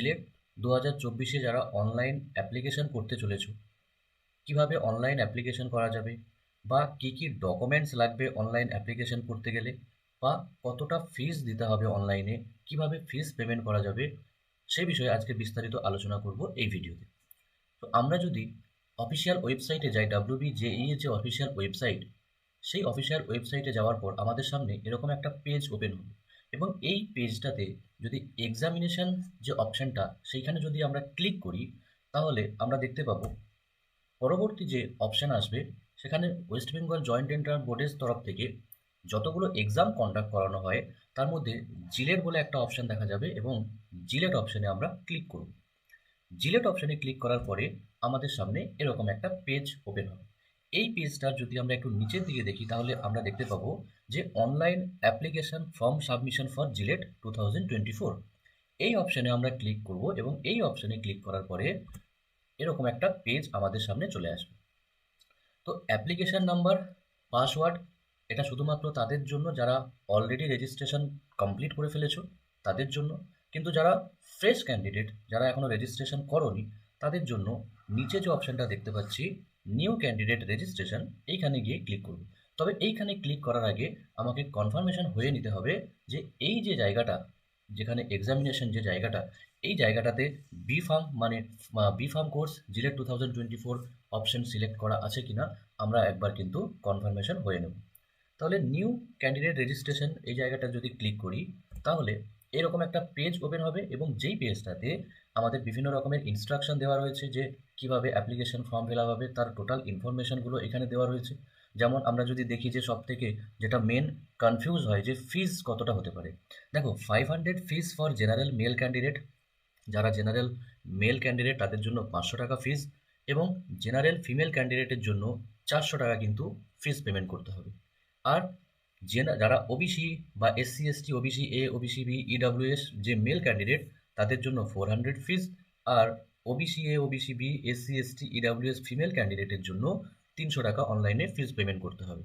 JELET 2024-এ যারা online application করতে চলেছো, কিভাবে অনলাইন অ্যাপ্লিকেশন করা যাবে বা কি কি ডকুমেন্টস লাগবে অনলাইন অ্যাপ্লিকেশন করতে গেলে, বা কতটা ফিস দিতে হবে অনলাইনে, কিভাবে ফিস পেমেন্ট করা যাবে, সে বিষয়ে আজকে বিস্তারিত আলোচনা করব এই ভিডিওতে। তো আমরা যদি অফিসিয়াল ওয়েবসাইটে যাই, WBJEE এর যে অফিসিয়াল ওয়েবসাইট, সেই অফিসিয়াল ওয়েবসাইটে যাওয়ার পর আমাদের সামনে এরকম একটা পেজ ওপেন হবে, এবং এই পেজটাতে যদি এক্সামিনেশন যে অপশানটা সেইখানে যদি আমরা ক্লিক করি, তাহলে আমরা দেখতে পাবো পরবর্তী যে অপশান আসবে সেখানে ওয়েস্ট বেঙ্গল জয়েন্ট এন্ট্রান্স বোর্ডের তরফ থেকে যতগুলো এক্সাম কন্ডাক্ট করানো হয় তার মধ্যে জিলেট বলে একটা অপশান দেখা যাবে, এবং জিলেট অপশানে আমরা ক্লিক করব। জিলেট অপশানে ক্লিক করার পরে আমাদের সামনে এরকম একটা পেজ ওপেন হবে। এই পেজটার যদি আমরা একটু নিচের দিকে দেখি তাহলে আমরা দেখতে পাবো যে online application form submission for JELET 2024, এই অপশানে আমরা ক্লিক করব, এবং এই অপশানে ক্লিক করার পরে এরকম একটা পেজ আমাদের সামনে চলে আসবে। তো অ্যাপ্লিকেশন নাম্বার, পাসওয়ার্ড, এটা শুধুমাত্র তাদের জন্য যারা অলরেডি রেজিস্ট্রেশন কমপ্লিট করে ফেলেছো তাদের জন্য, কিন্তু যারা ফ্রেশ ক্যান্ডিডেট, যারা এখনও রেজিস্ট্রেশন করোনি, তাদের জন্য নিচে যে অপশানটা দেখতে পাচ্ছি নিউ ক্যান্ডিডেট রেজিস্ট্রেশন, এইখানে গিয়ে ক্লিক করব। তবে এইখানে ক্লিক করার আগে আমাকে কনফার্মেশন হয়ে নিতে হবে যে এই যে জায়গাটা, যেখানে এক্সামিনেশন যে জায়গাটা, এই জায়গাটাতে বি ফার্ম মানে B pharm course JELET 2024 option select করা আছে কিনা আমরা একবার কিন্তু কনফার্মেশন হয়ে নেব। তাহলে নিউ ক্যান্ডিডেট রেজিস্ট্রেশন এই জায়গাটা যদি ক্লিক করি, তাহলে এরকম একটা পেজ ওপেন হবে, এবং যেই পেজটাতে আমাদের বিভিন্ন রকমের ইনস্ট্রাকশন দেওয়া রয়েছে যে কিভাবে অ্যাপ্লিকেশন ফর্ম ফিল আপ হবে, তার টোটাল ইনফরমেশনগুলো এখানে দেওয়া রয়েছে। যেমন আমরা যদি দেখি যে সব থেকে যেটা মেন কনফিউজ হয় যে ফিজ কতটা হতে পারে। দেখো, 500 fees for general male candidate, যারা জেনারেল মেল ক্যান্ডিডেট তাদের জন্য 500 টাকা ফিজ, এবং জেনারেল ফিমেল ক্যান্ডিডেটের জন্য 400 টাকা কিন্তু ফিজ পেমেন্ট করতে হবে। আর যারা ওবিসি বা SC ST OBC A OBC B EWS যে মেল ক্যান্ডিডেট তাদের জন্য 400 ফিজ, আর OBC A OBC B SC ST EWS female ক্যান্ডিডেটের জন্য 300 টাকা অনলাইনে ফিজ পেমেন্ট করতে হবে।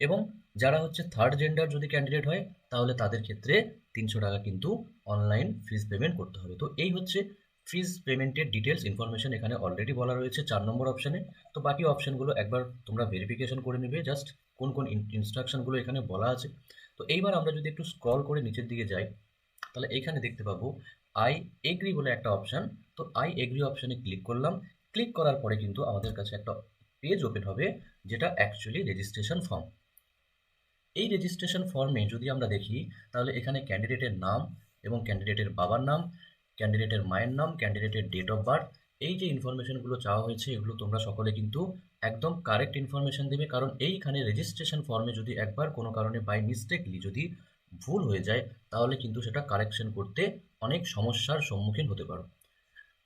এবং যারা হচ্ছে থার্ড জেন্ডার যদি ক্যান্ডিডেট হয় তাহলে তাদের ক্ষেত্রে 300 টাকা কিন্তু অনলাইন ফিজ পেমেন্ট করতে হবে। তো এই হচ্ছে ফিজ পেমেন্টের ডিটেলস ইনফরমেশন এখানে অলরেডি বলা রয়েছে 4 নম্বর অপশানে। তো বাকি অপশানগুলো একবার তোমরা ভেরিফিকেশন করে নেবে, জাস্ট কোন কোন ইনস্ট্রাকশনগুলো এখানে বলা আছে। তো এইবার আমরা যদি একটু স্ক্রল করে নিচের দিকে যাই, তাহলে এইখানে দেখতে পাবো আই এগ্রি বলে একটা অপশান। তো আই এগ্রি অপশানে ক্লিক করলাম। ক্লিক করার পরে কিন্তু আমাদের কাছে একটা পেজ ওপেন হবে, যেটা অ্যাকচুয়ালি রেজিস্ট্রেশন ফর্ম। এই রেজিস্ট্রেশন ফর্মে যদি আমরা দেখি তাহলে এখানে ক্যান্ডিডেটের নাম এবং ক্যান্ডিডেটের বাবার নাম, ক্যান্ডিডেটের মায়ের নাম, ক্যান্ডিডেটের ডেট অফ বার্থ, এই যে ইনফরমেশনগুলো চাওয়া হয়েছে এগুলো তোমরা সকলে কিন্তু একদম কারেক্ট ইনফরমেশন দেবে, কারণ এইখানে রেজিস্ট্রেশন ফর্মে যদি একবার কোনো কারণে বাই মিস্টেকলি যদি ভুল হয়ে যায় তাহলে কিন্তু সেটা কারেকশন করতে অনেক সমস্যার সম্মুখীন হতে পারো।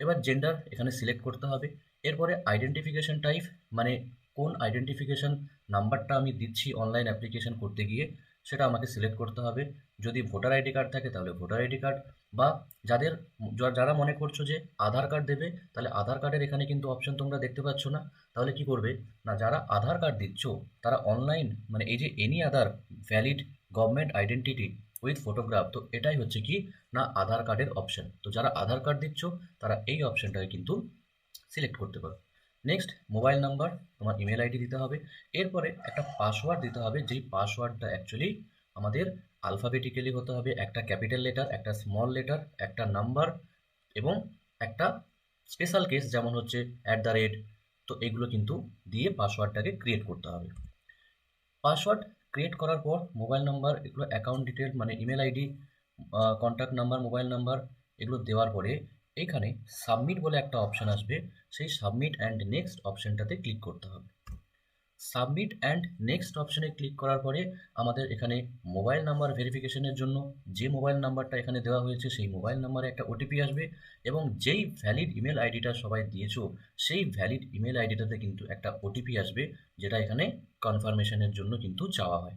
এবার জেন্ডার এখানে সিলেক্ট করতে হবে। এরপরে আইডেন্টিফিকেশন টাইপ, মানে কোন আইডেন্টিফিকেশন নাম্বারটা আমি দিচ্ছি অনলাইন অ্যাপ্লিকেশন করতে গিয়ে, সেটা আমাকে সিলেক্ট করতে হবে। যদি ভোটার আইডি কার্ড থাকে তাহলে ভোটার আইডি কার্ড, বা যাদের যারা মনে করছো যে আধার কার্ড দেবে, তাহলে আধার কার্ডের এখানে কিন্তু অপশন তোমরা দেখতে পাচ্ছ না। তাহলে কি করবে না, যারা আধার কার্ড দিচ্ছ তারা অনলাইন মানে এই যে any Aadhaar valid government identity with photograph, তো এটাই হচ্ছে কি না আধার কার্ডের অপশন। তো যারা আধার কার্ড দিচ্ছ তারা এই অপশনটাকে কিন্তু সিলেক্ট করতে পারো। নেক্সট, মোবাইল নাম্বার, তোমার ইমেল আইডি দিতে হবে। এরপরে একটা পাসওয়ার্ড দিতে হবে, যেই পাসওয়ার্ডটা অ্যাকচুয়ালি আমাদের আলফাবেটিক্যালি হতে হবে, একটা ক্যাপিটাল লেটার, একটা স্মল লেটার, একটা নাম্বার, এবং একটা স্পেশাল কেস যেমন হচ্ছে @। তো এগুলো কিন্তু দিয়ে পাসওয়ার্ডটাকে ক্রিয়েট করতে হবে। পাসওয়ার্ড ক্রিয়েট করার পর মোবাইল নাম্বার, এগুলো অ্যাকাউন্ট ডিটেল মানে email ID, contact number, mobile number, এগুলো দেওয়ার পরে এইখানে সাবমিট বলে একটা অপশান আসবে, সেই সাবমিট অ্যান্ড নেক্সট অপশানটাতে ক্লিক করতে হবে। সাবমিট অ্যান্ড নেক্সট অপশানে ক্লিক করার পরে আমাদের এখানে মোবাইল নাম্বার ভেরিফিকেশনের জন্য যে মোবাইল নাম্বারটা এখানে দেওয়া হয়েছে সেই মোবাইল নাম্বারে একটা ওটিপি আসবে, এবং যেই ভ্যালিড ইমেল আইডিটা সবাই দিয়েছো সেই ভ্যালিড ইমেল আইডিটাতে কিন্তু একটা ওটিপি আসবে, যেটা এখানে কনফার্মেশনের জন্য কিন্তু চাওয়া হয়।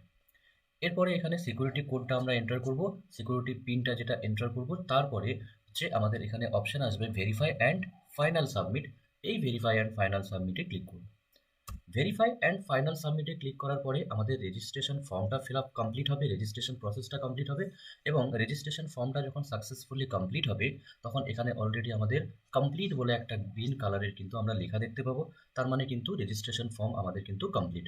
এরপরে এখানে সিকিউরিটি কোডটা আমরা এন্টার করব, সিকিউরিটি পিনটা যেটা এন্টার করব, তারপরে যে আমাদের এখানে অপশান আসবে ভেরিফাই অ্যান্ড ফাইনাল সাবমিট, এই ভেরিফাই অ্যান্ড ফাইনাল সাবমিটে ক্লিক করব। ভেরিফাই অ্যান্ড ফাইনাল সাবমিটে ক্লিক করার পরে আমাদের রেজিস্ট্রেশন ফর্মটা ফিল আপ কমপ্লিট হবে, রেজিস্ট্রেশন প্রসেসটা কমপ্লিট হবে এবং রেজিস্ট্রেশন ফর্মটা যখন সাকসেসফুলি কমপ্লিট হবে তখন এখানে অলরেডি আমাদের কমপ্লিট বলে একটা গ্রিন কালারের কিন্তু আমরা লেখা দেখতে পাবো, তার মানে কিন্তু রেজিস্ট্রেশন ফর্ম আমাদের কিন্তু কমপ্লিট।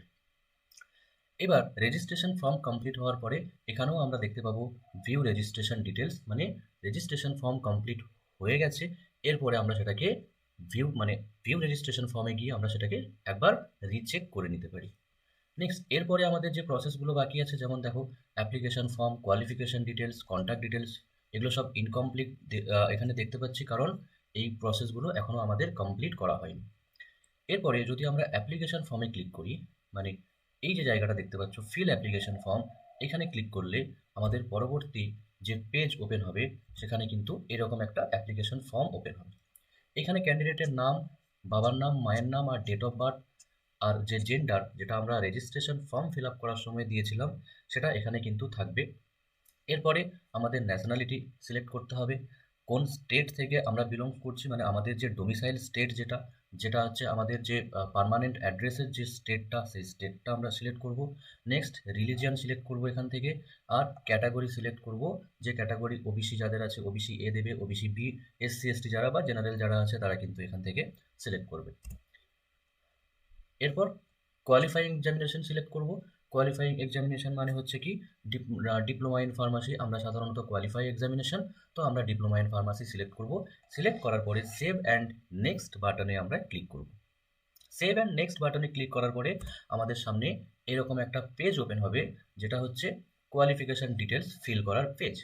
এবার রেজিস্ট্রেশন ফর্ম কমপ্লিট হওয়ার পরে এখানেও আমরা দেখতে পাবো ভিউ রেজিস্ট্রেশন ডিটেলস, মানে রেজিস্ট্রেশন ফর্ম কমপ্লিট হয়ে গেছে, এরপরে আমরা সেটাকে ভিউ রেজিস্ট্রেশন ফর্মে গিয়ে আমরা সেটাকে একবার রিচেক করে নিতে পারি। নেক্সট এরপরে আমাদের যে প্রসেসগুলো বাকি আছে, যেমন দেখো application form, qualification details, contact details, এগুলো সব ইনকমপ্লিট এখানে দেখতে পাচ্ছি, কারণ এই প্রসেসগুলো এখনও আমাদের কমপ্লিট করা হয়নি। এরপরে যদি আমরা অ্যাপ্লিকেশন ফর্মে ক্লিক করি, মানে এই যে জায়গাটা দেখতে পাচ্ছ ফিল অ্যাপ্লিকেশন ফর্ম, এখানে ক্লিক করলে আমাদের পরবর্তী যে পেজ ওপেন হবে সেখানে কিন্তু এরকম একটা অ্যাপ্লিকেশন ফর্ম ওপেন হবে। এখানে ক্যান্ডিডেটের নাম, বাবার নাম, মায়ের নাম আর ডেট অফ বার্থ আর যে জেন্ডার যেটা আমরা রেজিস্ট্রেশন ফর্ম ফিল আপ করার সময় দিয়েছিলাম সেটা এখানে কিন্তু থাকবে। এরপরে আমাদের ন্যাশনালিটি সিলেক্ট করতে হবে, কোন স্টেট থেকে আমরা বিলং করছি, মানে আমাদের যে ডোমিসাইল স্টেট যেটা যেটা হচ্ছে আমাদের যে পার্মানেন্ট অ্যাড্রেসের যে স্টেটটা, সেই স্টেটটা আমরা সিলেক্ট করব। নেক্সট রিলিজিয়ান সিলেক্ট করব এখান থেকে, আর ক্যাটাগরি সিলেক্ট করব, যে ক্যাটাগরি ওবিসি যাদের আছে ওবিসি এ দেবে, ওবিসি বি, এসসি এসটি যারা বা জেনারেল যারা আছে তারা কিন্তু এখান থেকে সিলেক্ট করবে। এরপর কোয়ালিফাইং এক্সামিনেশন সিলেক্ট করব। কোয়ালিফাইং এক্সামিনেশন মানে হচ্ছে কি ডিপ্লোমা ইন ফার্মাসি, আমরা সাধারণত কোয়ালিফাই এক্সামিনেশন, তো আমরা ডিপ্লোমা ইন ফার্মাসি সিলেক্ট করব। সিলেক্ট করার পরে সেভ অ্যান্ড নেক্সট বাটনে আমরা ক্লিক করব। সেভ অ্যান্ড নেক্সট বাটনে ক্লিক করার পরে আমাদের সামনে এরকম একটা পেজ ওপেন হবে, যেটা হচ্ছে কোয়ালিফিকেশান ডিটেলস ফিল করার পেজ।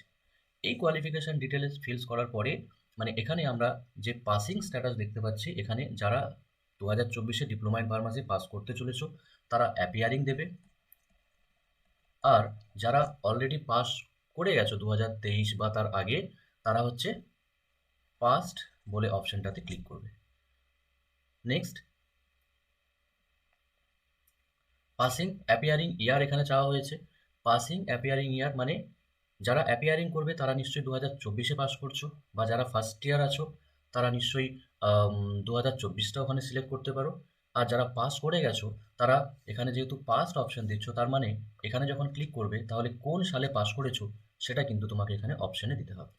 এই কোয়ালিফিকেশান ডিটেলস ফিলস করার পরে মানে এখানে আমরা যে পাসিং স্ট্যাটাস দেখতে পাচ্ছি, এখানে যারা 2024 ডিপ্লোমা ইন ফার্মাসি পাস করতে চলেছো তারা অ্যাপিয়ারিং দেবে, আর যারা অলরেডি পাস করে গেছো 2023 বা তার আগে তারা হচ্ছে পাস্ট বলে অপশনটাতে ক্লিক করবে। নেক্সট পাসিং অ্যাপিয়ারিং ইয়ার এখানে চাওয়া হয়েছে। পাসিং অ্যাপিয়ারিং ইয়ার মানে যারা অ্যাপিয়ারিং করবে তারা নিশ্চয়ই 2024 পাস করছো, বা যারা ফার্স্ট ইয়ার আছো তারা নিশ্চয়ই 2024টা ওখানে সিলেক্ট করতে পারো। আর যারা পাস করে গেছো তারা এখানে যেহেতু পাস্ট অপশন দিচ্ছ, তার মানে এখানে যখন ক্লিক করবে তাহলে কোন সালে পাস করেছো সেটা কিন্তু তোমাকে এখানে অপশনে দিতে হবে।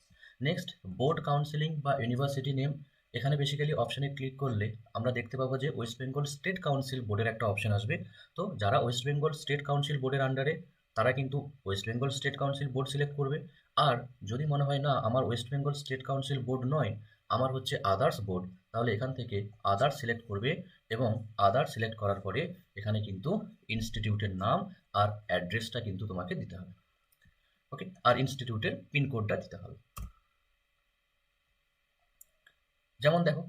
নেক্সট বোর্ড কাউন্সিলিং বা ইউনিভার্সিটি নেম, এখানে বেসিক্যালি অপশনে ক্লিক করলে আমরা দেখতে পাবো যে ওয়েস্ট বেঙ্গল স্টেট কাউন্সিল বোর্ডের একটা অপশন আসবে। তো যারা ওয়েস্ট বেঙ্গল স্টেট কাউন্সিল বোর্ডের আন্ডারে তারা কিন্তু West Bengal state council board select করবে। আর যদি মনে হয় না আমার West Bengal state council board নয়, আমার হচ্ছে আদার্স বোর্ড, তাহলে এখান থেকে আদার্স সিলেক্ট করবে এবং আদার্স সিলেক্ট করার পরে এখানে কিন্তু ইনস্টিটিউটের নাম আর অ্যাড্রেসটা কিন্তু তোমাকে দিতে হবে। ওকে, আর ইনস্টিটিউটের পিনকোডটা দিতে হবে। যেমন দেখো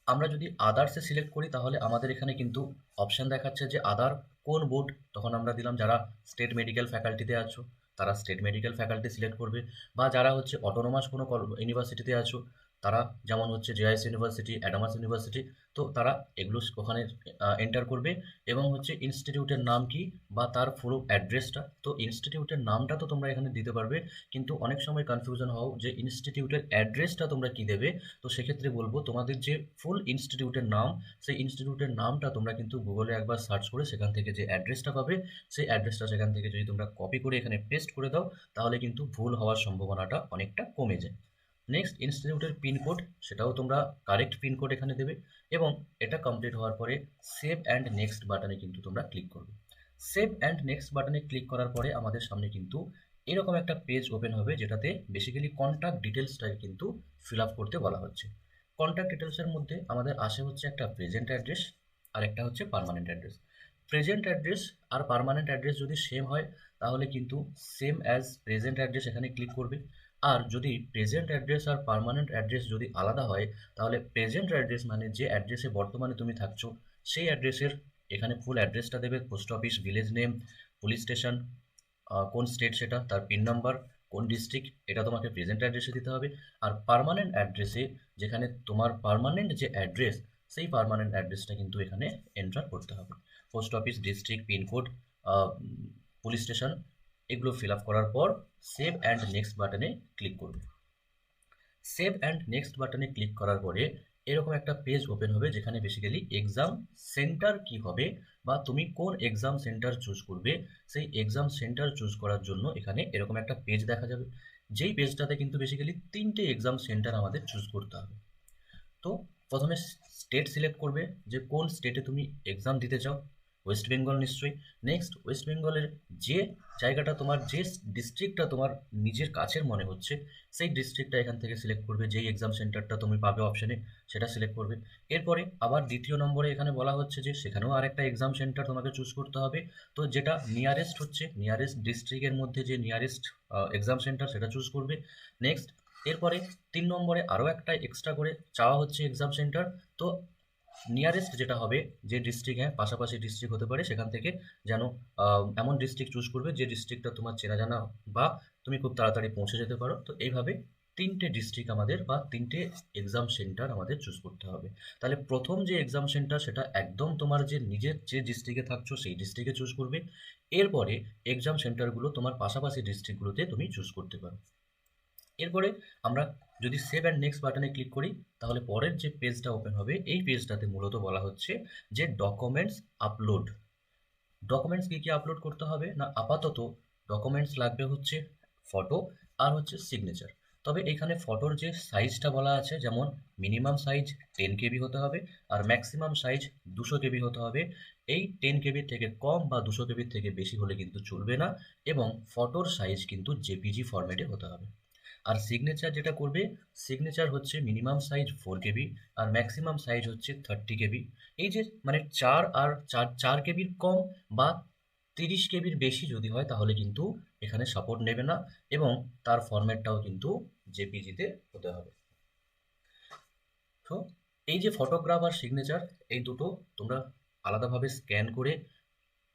আমরা যদি আদার্সে সিলেক্ট করি তাহলে আমাদের এখানে কিন্তু অপশান দেখাচ্ছে যে আদার কোন বোর্ড, তখন আমরা দিলাম যারা স্টেট মেডিকেল ফ্যাকাল্টিতে আছো তারা স্টেট মেডিকেল ফ্যাকাল্টি সিলেক্ট করবে, বা যারা হচ্ছে অটোনোমাস কোনো ইউনিভার্সিটিতে আছো তারা যেমন হচ্ছে জেআইএস ইউনিভার্সিটি, অ্যাডামাস ইউনিভার্সিটি, তো তারা এগুলো ওখানে এন্টার করবে। এবং হচ্ছে ইনস্টিটিউটের নাম কি বা তার পুরো অ্যাড্রেসটা, তো ইনস্টিটিউটের নামটা তো তোমরা এখানে দিতে পারবে, কিন্তু অনেক সময় কনফিউশন হও যে ইনস্টিটিউটের অ্যাড্রেসটা তোমরা কি দেবে। তো সেক্ষেত্রে বলবো তোমাদের যে ফুল ইনস্টিটিউটের নাম, সেই ইনস্টিটিউটের নামটা তোমরা কিন্তু গুগলে একবার সার্চ করে সেখান থেকে যে অ্যাড্রেসটা পাবে সেই অ্যাড্রেসটা সেখান থেকে যদি তোমরা কপি করে এখানে পেস্ট করে দাও তাহলে কিন্তু ভুল হওয়ার সম্ভাবনাটা অনেকটা কমে যায়। নেক্সট ইনস্টিটিউটের পিনকোড, সেটাও তোমরা কারেক্ট পিনকোড এখানে দেবে এবং এটা কমপ্লিট হওয়ার পরে সেভ অ্যান্ড নেক্সট বাটনে কিন্তু তোমরা ক্লিক করবে। সেভ অ্যান্ড নেক্সট বাটনে ক্লিক করার পরে আমাদের সামনে কিন্তু এরকম একটা পেজ ওপেন হবে, যেটাতে বেসিক্যালি কন্ট্যাক্ট ডিটেলসটাকে কিন্তু ফিল আপ করতে বলা হচ্ছে। কন্ট্যাক্ট ডিটেলসের মধ্যে আমাদের আসে হচ্ছে একটা প্রেজেন্ট অ্যাড্রেস আর একটা হচ্ছে পার্মানেন্ট অ্যাড্রেস। প্রেজেন্ট অ্যাড্রেস আর পার্মানেন্ট অ্যাড্রেস যদি সেম হয় তাহলে কিন্তু সেম অ্যাজ প্রেজেন্ট অ্যাড্রেস এখানে ক্লিক করবে। আর যদি প্রেজেন্ট অ্যাড্রেস আর পার্মানেন্ট অ্যাড্রেস যদি আলাদা হয় তাহলে প্রেজেন্ট অ্যাড্রেস মানে যে অ্যাড্রেসে বর্তমানে তুমি থাকছো সেই অ্যাড্রেসের এখানে ফুল অ্যাড্রেসটা দেবে, post office, village name, police station, কোন স্টেট সেটা, তার পিন নাম্বার, কোন ডিস্ট্রিক্ট, এটা তোমাকে প্রেজেন্ট অ্যাড্রেসে দিতে হবে। আর পার্মানেন্ট অ্যাড্রেসে যেখানে তোমার পার্মানেন্ট যে অ্যাড্রেস সেই পার্মানেন্ট অ্যাড্রেসটা কিন্তু এখানে এন্টার করতে হবে। Post office, district, pincode, police station, এগুলো ফিল আপ করার পর সেভ অ্যান্ড নেক্সট বাটনে ক্লিক করবে। সেভ অ্যান্ড নেক্সট বাটনে ক্লিক করার পরে এরকম একটা পেজ ওপেন হবে যেখানে বেসিক্যালি এক্সাম সেন্টার কি হবে বা তুমি কোন এক্সাম সেন্টার চুজ করবে সেই এক্সাম সেন্টার চুজ করার জন্য এখানে এরকম একটা পেজ দেখা যাবে, যেই পেজটাতে কিন্তু বেসিক্যালি 3টে এক্সাম সেন্টার আমাদের চুজ করতে হবে। তো প্রথমে স্টেট সিলেক্ট করবে যে কোন স্টেটে তুমি এক্সাম দিতে চাও। ওয়েস্ট বেঙ্গল নিশ্চয়ই। নেক্সট ওয়েস্ট বেঙ্গলের যে জায়গাটা তোমার, যে ডিস্ট্রিক্টটা তোমার নিজের কাছের মনে হচ্ছে সেই ডিস্ট্রিক্টটা এখান থেকে সিলেক্ট করবে, যেই এক্সাম সেন্টারটা তুমি পাবে অপশানে সেটা সিলেক্ট করবে। এরপরে আবার দ্বিতীয় নম্বরে এখানে বলা হচ্ছে যে সেখানেও আরেকটা এক্সাম সেন্টার তোমাকে চুজ করতে হবে। তো যেটা নিয়ারেস্ট হচ্ছে, নিয়ারেস্ট ডিস্ট্রিক্টের মধ্যে যে নিয়ারেস্ট এক্সাম সেন্টার সেটা চুজ করবে। নেক্সট এরপরে 3 নম্বরে আরও একটা এক্সট্রা করে চাওয়া হচ্ছে এক্সাম সেন্টার। তো নিয়ারেস্ট যেটা হবে, যে ডিস্ট্রিক্ট, হ্যাঁ পাশাপাশি ডিস্ট্রিক্ট হতে পারে, সেখান থেকে যেন এমন ডিস্ট্রিক্ট চুজ করবে যে ডিস্ট্রিক্টটা তোমার চেনা জানা বা তুমি খুব তাড়াতাড়ি পৌঁছে যেতে পারো। তো এইভাবে 3টে ডিস্ট্রিক্ট আমাদের বা 3টে এক্সাম সেন্টার আমাদের চুজ করতে হবে। তাহলে প্রথম যে এক্সাম সেন্টার সেটা একদম তোমার যে নিজের যে ডিস্ট্রিক্টে থাকছো সেই ডিস্ট্রিক্টে চুজ করবে। এরপরে এক্সাম সেন্টারগুলো তোমার পাশাপাশি ডিস্ট্রিক্টগুলোতে তুমি চুজ করতে পারো। এরপরে আমরা যদি সেভ অ্যান্ড নেক্সট বাটনে ক্লিক করি তাহলে পরের যে পেজটা ওপেন হবে এই পেজটাতে মূলত বলা হচ্ছে যে ডকুমেন্টস আপলোড। ডকুমেন্টস কী কী আপলোড করতে হবে না, আপাতত ডকুমেন্টস লাগবে হচ্ছে ফটো আর হচ্ছে সিগনেচার। তবে এখানে ফটোর যে সাইজটা বলা আছে, যেমন মিনিমাম সাইজ 10 KB হতে হবে আর ম্যাক্সিমাম সাইজ 200 KB হতে হবে। এই 10 KB থেকে কম বা 200 KB থেকে বেশি হলে কিন্তু চলবে না, এবং ফটোর সাইজ কিন্তু জেপিজি ফরম্যাটে হতে হবে। আর সিগনেচার যেটা করবে, সিগনেচার হচ্ছে মিনিমাম সাইজ 4 KB আর ম্যাক্সিমাম সাইজ হচ্ছে 30 KB। এই যে মানে 4 কেবির কম বা 30 কেবির বেশি যদি হয় তাহলে কিন্তু এখানে সাপোর্ট নেবে না, এবং তার ফরম্যাটটাও কিন্তু জেপিজিতে হতে হবে। তো এই যে ফটোগ্রাফ আর সিগনেচার, এই দুটো তোমরা আলাদাভাবে স্ক্যান করে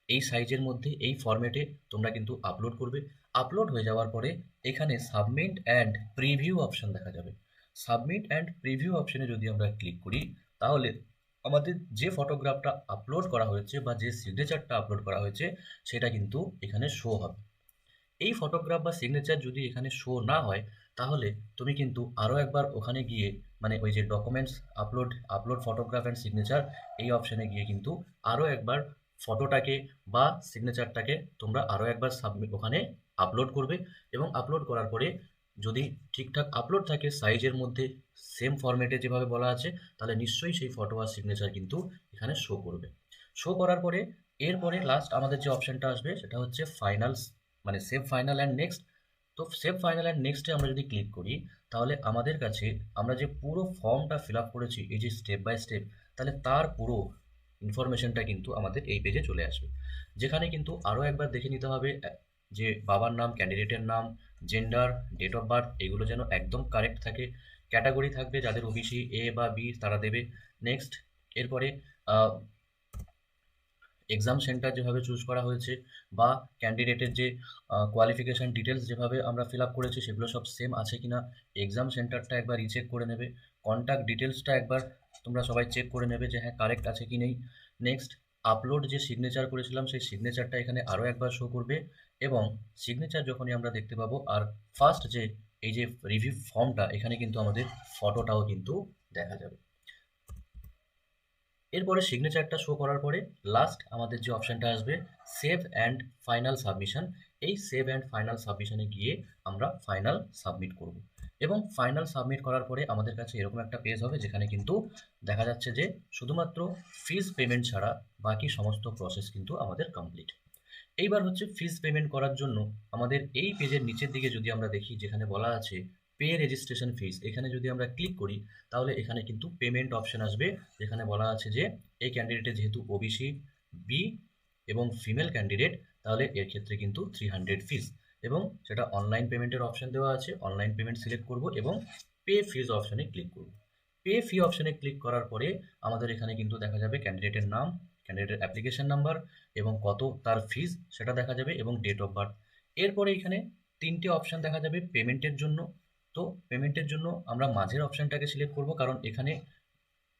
এই সাইজের মধ্যে এই ফরম্যাটে তোমরা কিন্তু আপলোড করবে। আপলোড হয়ে যাওয়ার পরে এখানে সাবমিট অ্যান্ড প্রিভিউ অপশন দেখা যাবে। সাবমিট অ্যান্ড প্রিভিউ অপশনে যদি আমরা ক্লিক করি তাহলে আমাদের যে ফটোগ্রাফটা আপলোড করা হয়েছে বা যে সিগনেচারটা আপলোড করা হয়েছে সেটা কিন্তু এখানে শো হবে। এই ফটোগ্রাফ বা সিগনেচার যদি এখানে শো না হয় তাহলে তুমি কিন্তু আরও একবার ওখানে গিয়ে, মানে ওই যে documents upload, upload photograph and signature এই অপশানে গিয়ে কিন্তু আরও একবার ফটোটাকে বা সিগনেচারটাকে তোমরা আরও একবার সাবমিট ওখানে আপলোড করবে। এবং আপলোড করার পরে যদি ঠিকঠাক আপলোড থাকে সাইজের মধ্যে, সেম ফরম্যাটে যেভাবে বলা আছে, তাহলে নিশ্চয়ই সেই ফটো আর সিগনেচার কিন্তু এখানে শো করবে। শো করার পরে এরপরে লাস্ট আমাদের যে অপশানটা আসবে সেটা হচ্ছে ফাইনাল, মানে সেভ ফাইনাল অ্যান্ড নেক্সট। তো সেভ ফাইনাল অ্যান্ড নেক্সটে আমরা যদি ক্লিক করি তাহলে আমাদের কাছে আমরা যে পুরো ফর্মটা ফিল আপ করেছি এই যে স্টেপ বাই স্টেপ, তাহলে তার পুরো ইনফরমেশনটা কিন্তু আমাদের এই পেজে চলে আসবে, যেখানে কিন্তু আরও একবার দেখে নিতে হবে যে বাবার নাম, ক্যান্ডিডেটের নাম, জেন্ডার, ডেট অফ বার্থ এগুলো যেন একদম কারেক্ট থাকে। ক্যাটাগরি থাকবে যাদের ওবিসি এ বা বি তারা দেবে। নেক্সট এরপরে এক্সাম সেন্টার যেভাবে চুজ করা হয়েছে বা ক্যান্ডিডেটের যে কোয়ালিফিকেশান ডিটেলস যেভাবে আমরা ফিল আপ করেছি সেগুলো সব সেম আছে কি না এক্সাম সেন্টারটা একবার রিচেক করে নেবে। কন্ট্যাক্ট ডিটেলসটা একবার তোমরা সবাই চেক করে নেবে যে হ্যাঁ কারেক্ট আছে কি নেই। নেক্সট আপলোড যে সিগনেচার করেছিলাম সেই সিগনেচারটা এখানে আরও একবার শো করবে, এবং সিগনেচার যখনই আমরা দেখতে পাবো আর ফার্স্ট যে এই যে রিভিউ ফর্মটা এখানে কিন্তু আমাদের ফটোটাও কিন্তু দেখা যাবে। এরপরে সিগনেচারটা শো করার পরে লাস্ট আমাদের যে অপশানটা আসবে সেভ অ্যান্ড ফাইনাল সাবমিশন, এই সেভ অ্যান্ড ফাইনাল সাবমিশনে গিয়ে আমরা ফাইনাল সাবমিট করব। এবং ফাইনাল সাবমিট করার পরে আমাদের কাছে এরকম একটা পেজ হবে যেখানে কিন্তু দেখা যাচ্ছে যে শুধুমাত্র ফিজ পেমেন্ট ছাড়া বাকি সমস্ত প্রসেস কিন্তু আমাদের কমপ্লিট। এইবার হচ্ছে ফিজ পেমেন্ট করার জন্য আমাদের এই পেজের নিচের দিকে যদি আমরা দেখি যেখানে বলা আছে পে রেজিস্ট্রেশন ফিজ, এখানে যদি আমরা ক্লিক করি তাহলে এখানে কিন্তু পেমেন্ট অপশন আসবে, যেখানে বলা আছে যে এই ক্যান্ডিডেটের যেহেতু ওবিসি বি এবং ফিমেল ক্যান্ডিডেট তাহলে এর ক্ষেত্রে কিন্তু 300 ফিজ, এবং সেটা অনলাইন পেমেন্টের অপশন দেওয়া আছে। অনলাইন পেমেন্ট সিলেক্ট করব এবং পে ফিজ অপশনে ক্লিক করব। পে ফি অপশনে ক্লিক করার পরে আমাদের এখানে কিন্তু দেখা যাবে ক্যান্ডিডেটের নাম, ক্যান্ডিডেটের অ্যাপ্লিকেশন নাম্বার এবং কত তার ফিজ সেটা দেখা যাবে, এবং ডেট অফ বার্থ। এরপরে এখানে 3টে অপশান দেখা যাবে পেমেন্টের জন্য। তো পেমেন্টের জন্য আমরা মাঝের অপশানটাকে সিলেক্ট করব, কারণ এখানে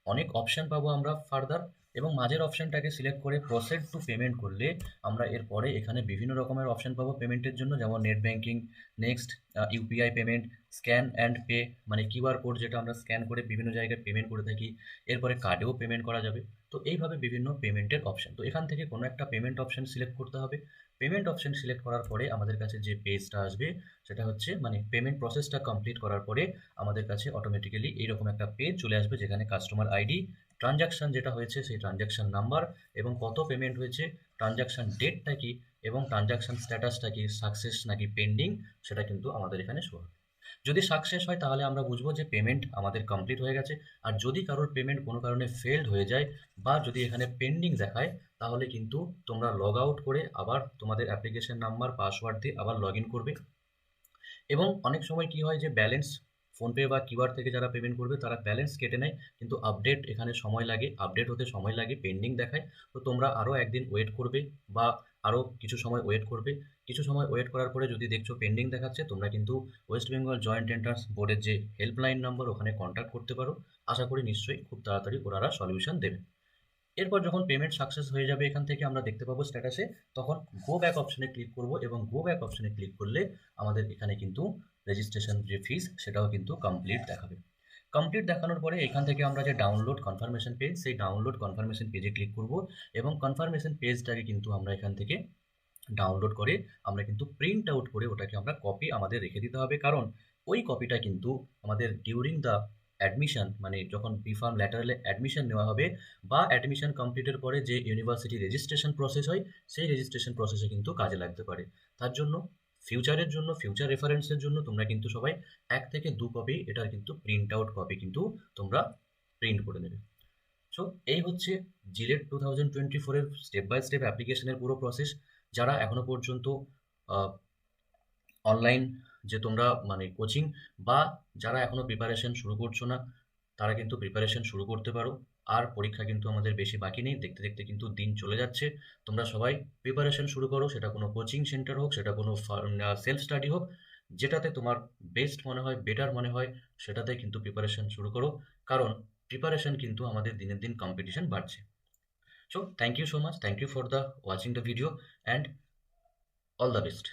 অনেক অপশান পাবো আমরা ফার্দার। এবং মাঝের অপশানটাকে সিলেক্ট করে প্রসিড টু পেমেন্ট করলে আমরা এরপরে এখানে বিভিন্ন রকমের অপশান পাবো পেমেন্টের জন্য, যেমন net banking, next UPI payment, scan and pay মানে কিউআর কোড যেটা আমরা স্ক্যান করে বিভিন্ন জায়গায় পেমেন্ট করে থাকি, এরপরে কার্ডেও পেমেন্ট করা যাবে। তো এইভাবে বিভিন্ন পেমেন্টের অপশান, তো এখান থেকে কোনো একটা পেমেন্ট অপশান সিলেক্ট করতে হবে। পেমেন্ট অপশান সিলেক্ট করার পরে আমাদের কাছে যে পেজটা আসবে সেটা হচ্ছে মানে পেমেন্ট প্রসেসটা কমপ্লিট করার পরে আমাদের কাছে অটোমেটিক্যালি এইরকম একটা পেজ চলে আসবে, যেখানে কাস্টমার আইডি, ট্রানজাকশান যেটা হয়েছে সেই ট্রানজাকশান নাম্বার এবং কত পেমেন্ট হয়েছে, ট্রানজাকশান ডেটটা কি এবং ট্রানজাকশান স্ট্যাটাসটা কি, সাকসেস নাকি পেন্ডিং, সেটা কিন্তু আমাদের এখানে শো হবে। যদি সাকসেস হয় তাহলে আমরা বুঝবো যে পেমেন্ট আমাদের কমপ্লিট হয়ে গেছে। আর যদি কারোর পেমেন্ট কোনো কারণে ফেলড হয়ে যায় বা যদি এখানে পেন্ডিং দেখায়, তাহলে কিন্তু তোমরা লগ আউট করে আবার তোমাদের অ্যাপ্লিকেশন নাম্বার পাসওয়ার্ড দিয়ে আবার লগ ইন করবে। এবং অনেক সময় কি হয় যে ব্যালেন্স, ফোনপে বা কিউআর থেকে যারা পেমেন্ট করবে তারা ব্যালেন্স কেটে নেয়, কিন্তু আপডেট এখানে সময় লাগে, আপডেট হতে সময় লাগে, পেন্ডিং দেখায়। তো তোমরা আরও একদিন ওয়েট করবে বা আরও কিছু সময় ওয়েট করবে। কিছু সময় ওয়েট করার পরে যদি দেখছো পেন্ডিং দেখাচ্ছে, তোমরা কিন্তু ওয়েস্ট বেঙ্গল জয়েন্ট এন্ট্রান্স বোর্ডের যে হেল্পলাইন নম্বর ওখানে কন্ট্যাক্ট করতে পারো। আশা করি নিশ্চয়ই খুব তাড়াতাড়ি ওনারা সলিউশন দেবে। এরপর যখন পেমেন্ট সাকসেস হয়ে যাবে এখান থেকে আমরা দেখতে পাবো স্ট্যাটাসে, তখন গো ব্যাক অপশনে ক্লিক করব এবং গো ব্যাক অপশনে ক্লিক করলে আমাদের এখানে কিন্তু রেজিস্ট্রেশন যে ফিস সেটাও কিন্তু কমপ্লিট দেখাবে। কমপ্লিট দেখানোর পরে এখান থেকে আমরা যে ডাউনলোড কনফার্মেশন পেজ, সেই ডাউনলোড কনফার্মেশন পেজে ক্লিক করব এবং কনফার্মেশন পেজটাকে কিন্তু আমরা এখান থেকে ডাউনলোড করে আমরা কিন্তু প্রিন্ট আউট করে ওটাকে আমরা কপি আমাদের রেখে দিতে হবে, কারণ ওই কপিটা কিন্তু আমাদের ডিউরিং দ্য অ্যাডমিশন মানে যখন বি ফার্ম ল্যাটারালে অ্যাডমিশন নেওয়া হবে বা অ্যাডমিশন কমপ্লিটের পরে যে ইউনিভার্সিটি রেজিস্ট্রেশন প্রসেস হয় সেই রেজিস্ট্রেশন প্রসেসে কিন্তু কাজে লাগতে পারে। তার জন্য ফিউচারের জন্য, ফিউচার রেফারেন্সের জন্য তোমরা কিন্তু সবাই 1 থেকে 2 কপি এটার কিন্তু প্রিন্ট আউট কপি কিন্তু তোমরা প্রিন্ট করে নেবে। সো এই হচ্ছে জিলেট 2024-এর স্টেপ বাই স্টেপ অ্যাপ্লিকেশনের পুরো প্রসেস। যারা এখনো পর্যন্ত অনলাইন যে তোমরা মানে কোচিং বা যারা এখনো প্রিপারেশন শুরু করছো না, তারা কিন্তু প্রিপারেশন শুরু করতে পারো। আর পরীক্ষা কিন্তু আমাদের বেশি বাকি নেই, দেখতে দেখতে কিন্তু দিন চলে যাচ্ছে। তোমরা সবাই প্রিপারেশন শুরু করো, সেটা কোনো কোচিং সেন্টার হোক, সেটা কোনো সেলফ স্টাডি হোক, যেটাতে তোমার বেস্ট মনে হয়, বেটার মনে হয়, সেটাতে কিন্তু প্রিপারেশন শুরু করো। কারণ প্রিপারেশন কিন্তু আমাদের দিনের দিন কম্পিটিশন বাড়ছে। So thank you so much, thank you for the watching the video and all the best.